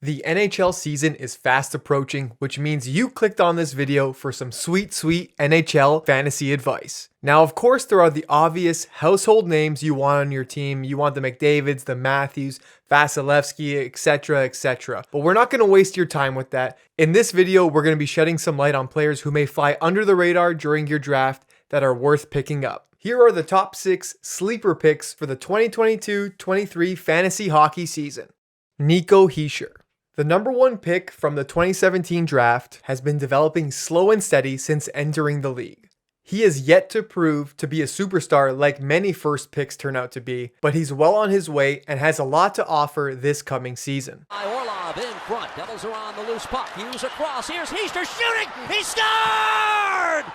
The NHL season is fast approaching, which means you clicked on this video for some sweet NHL fantasy advice. Now, of course, there are the obvious household names you want on your team. You want the McDavids, the Matthews, Vasilevsky, etc., etc. But we're not going to waste your time with that. In this video, we're going to be shedding some light on players who may fly under the radar during your draft that are worth picking up. Here are the top 6 sleeper picks for the 2022-23 fantasy hockey season. Nico Hischier. The number 1 pick from the 2017 draft has been developing slow and steady since entering the league. He has yet to prove to be a superstar like many first picks turn out to be, but he's well on his way and has a lot to offer this coming season. Orlov in front, Devils are on the loose puck, Hughes across, here's Hischier shooting, he scored!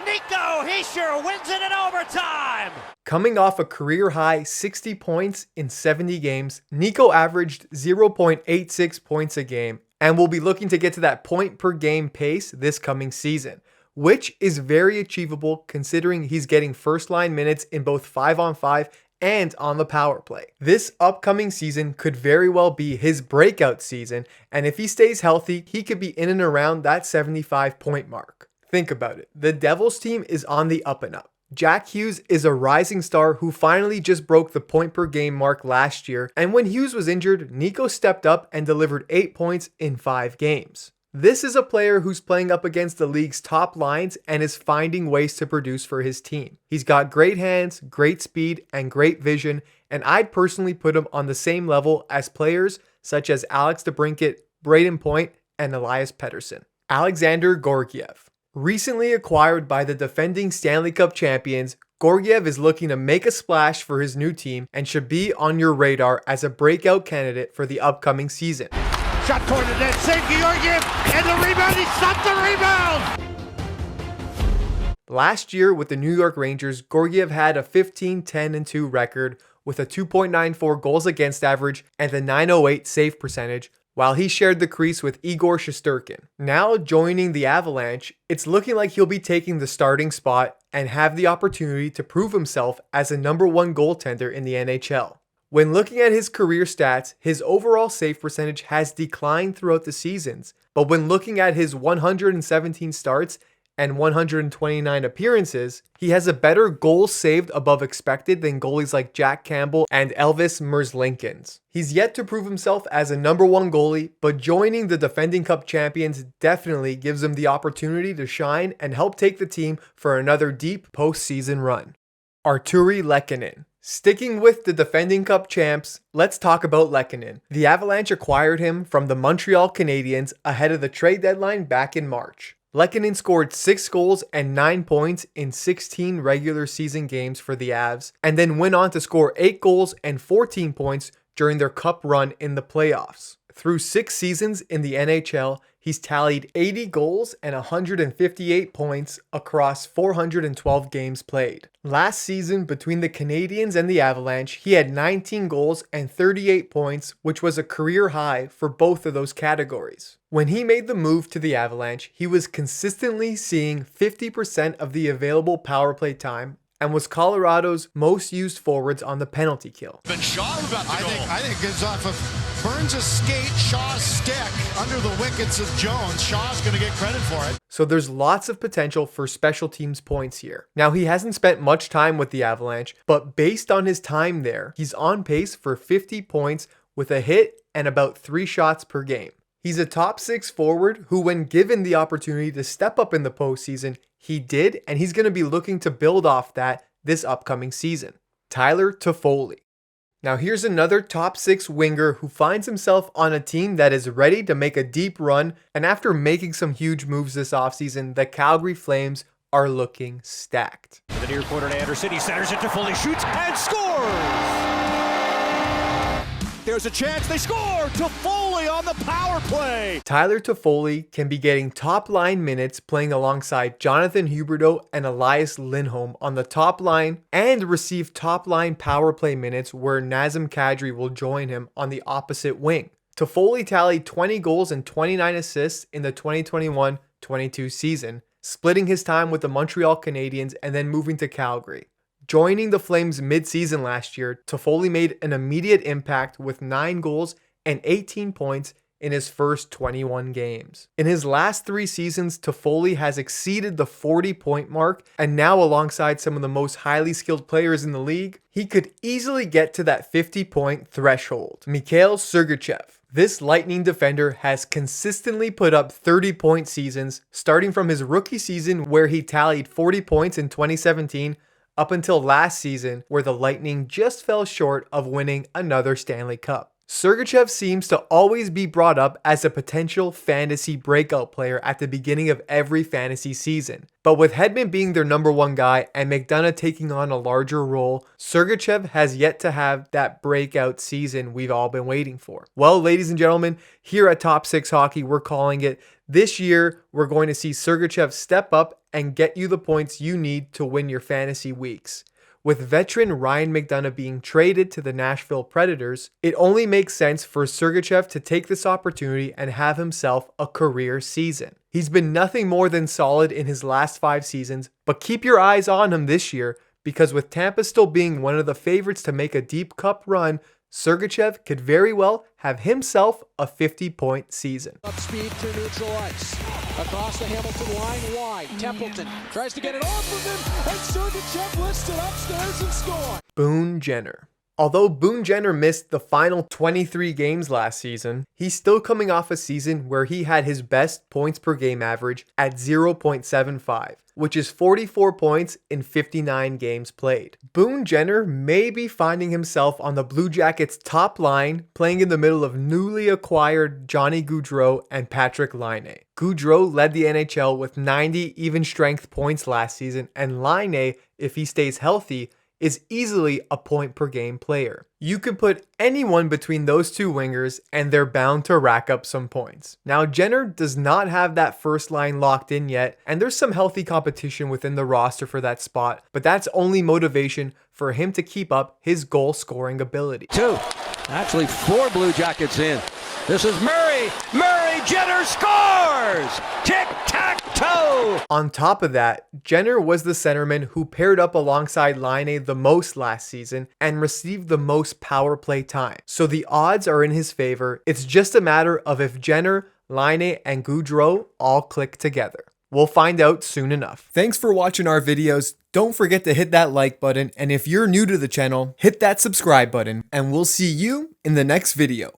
Nico Hischier wins it in overtime! Coming off a career-high 60 points in 70 games, Nico averaged 0.86 points a game and will be looking to get to that point-per-game pace this coming season, which is very achievable considering he's getting first-line minutes in both 5-on-5 and on the power play. This upcoming season could very well be his breakout season, and if he stays healthy, he could be in and around that 75-point mark. Think about it. The Devils team is on the up and up. Jack Hughes is a rising star who finally just broke the point per game mark last year, and when Hughes was injured, Nico stepped up and delivered 8 points in 5 games. This is a player who's playing up against the league's top lines and is finding ways to produce for his team. He's got great hands, great speed, and great vision, and I'd personally put him on the same level as players such as Alex DeBrincat, Braden Point, and Elias Pettersson. Alexander Georgiev. Recently acquired by the defending Stanley Cup champions, Georgiev is looking to make a splash for his new team and should be on your radar as a breakout candidate for the upcoming season. Shot toward the net, save Georgiev, and the rebound, he stopped the rebound! Last year with the New York Rangers, Georgiev had a 15-10-2 record with a 2.94 goals against average and a .908 save percentage, while he shared the crease with Igor Shesterkin. Now joining the Avalanche, it's looking like he'll be taking the starting spot and have the opportunity to prove himself as a number 1 goaltender in the NHL. When looking at his career stats, his overall save percentage has declined throughout the seasons, but when looking at his 117 starts and 129 appearances, he has a better goals saved above expected than goalies like Jack Campbell and Elvis Merzlikins. He's yet to prove himself as a number 1 goalie, but joining the defending Cup champions definitely gives him the opportunity to shine and help take the team for another deep postseason run. Artturi Lehkonen. Sticking with the defending Cup champs, let's talk about Lehkonen. The Avalanche acquired him from the Montreal Canadiens ahead of the trade deadline back in March. Lehkonen scored 6 goals and 9 points in 16 regular season games for the Avs, and then went on to score 8 goals and 14 points during their Cup run in the playoffs. Through 6 seasons in the NHL, he's tallied 80 goals and 158 points across 412 games played. Last season, between the Canadiens and the Avalanche, he had 19 goals and 38 points, which was a career high for both of those categories. When he made the move to the Avalanche, he was consistently seeing 50% of the available power play time and was Colorado's most used forwards on the penalty kill. I think it's off of Burns' skate, Shaw's stick, under the wickets of Jones. Shaw's going to get credit for it. So there's lots of potential for special teams points here. Now, he hasn't spent much time with the Avalanche, but based on his time there, he's on pace for 50 points with a hit and about 3 shots per game. He's a top 6 forward who, when given the opportunity to step up in the postseason, he did, and he's going to be looking to build off that this upcoming season. Tyler Toffoli. Now here's another top 6 winger who finds himself on a team that is ready to make a deep run, and after making some huge moves this offseason, the Calgary Flames are looking stacked. The near corner to Anderson, he centers it, Toffoli shoots and scores! There's a chance, they score! Toffoli on the power play! Tyler Toffoli can be getting top line minutes playing alongside Jonathan Huberdeau and Elias Lindholm on the top line, and receive top line power play minutes where Nazem Kadri will join him on the opposite wing. Toffoli tallied 20 goals and 29 assists in the 2021-22 season, splitting his time with the Montreal Canadiens and then moving to Calgary. Joining the Flames mid-season last year, Toffoli made an immediate impact with 9 goals and 18 points in his first 21 games. In his last 3 seasons, Toffoli has exceeded the 40-point mark, and now alongside some of the most highly skilled players in the league, he could easily get to that 50-point threshold. Mikhail Sergachev. This Lightning defender has consistently put up 30-point seasons, starting from his rookie season where he tallied 40 points in 2017 up until last season where the Lightning just fell short of winning another Stanley Cup. Sergachev seems to always be brought up as a potential fantasy breakout player at the beginning of every fantasy season. But with Hedman being their number 1 guy and McDonough taking on a larger role, Sergachev has yet to have that breakout season we've all been waiting for. Well, ladies and gentlemen, here at Top 6 Hockey, we're calling it. This year, we're going to see Sergachev step up and get you the points you need to win your fantasy weeks. With veteran Ryan McDonough being traded to the Nashville Predators, it only makes sense for Sergachev to take this opportunity and have himself a career season. He's been nothing more than solid in his last 5 seasons, but keep your eyes on him this year because with Tampa still being one of the favorites to make a deep cup run, Sergachev could very well have himself a 50-point season. Up speed to neutral ice. Across the Hamilton line wide. Templeton tries to get it off of him, and Sergachev lifts it upstairs and scores. Boone Jenner. Although Boone Jenner missed the final 23 games last season, he's still coming off a season where he had his best points per game average at 0.75, which is 44 points in 59 games played. Boone Jenner may be finding himself on the Blue Jackets' top line, playing in the middle of newly acquired Johnny Gaudreau and Patrik Laine. Gaudreau led the NHL with 90 even strength points last season, and Laine, if he stays healthy, is easily a point per game player. You can put anyone between those 2 wingers and they're bound to rack up some points. Now, Jenner does not have that first line locked in yet, and there's some healthy competition within the roster for that spot, but that's only motivation for him to keep up his goal scoring ability. 2, actually 4 Blue Jackets in. This is Murray. Jenner scores! Tic-tac-toe! On top of that, Jenner was the centerman who paired up alongside Laine the most last season and received the most power play time. So the odds are in his favor. It's just a matter of if Jenner, Laine, and Gaudreau all click together. We'll find out soon enough. Thanks for watching our videos. Don't forget to hit that like button, and if you're new to the channel, hit that subscribe button, and we'll see you in the next video.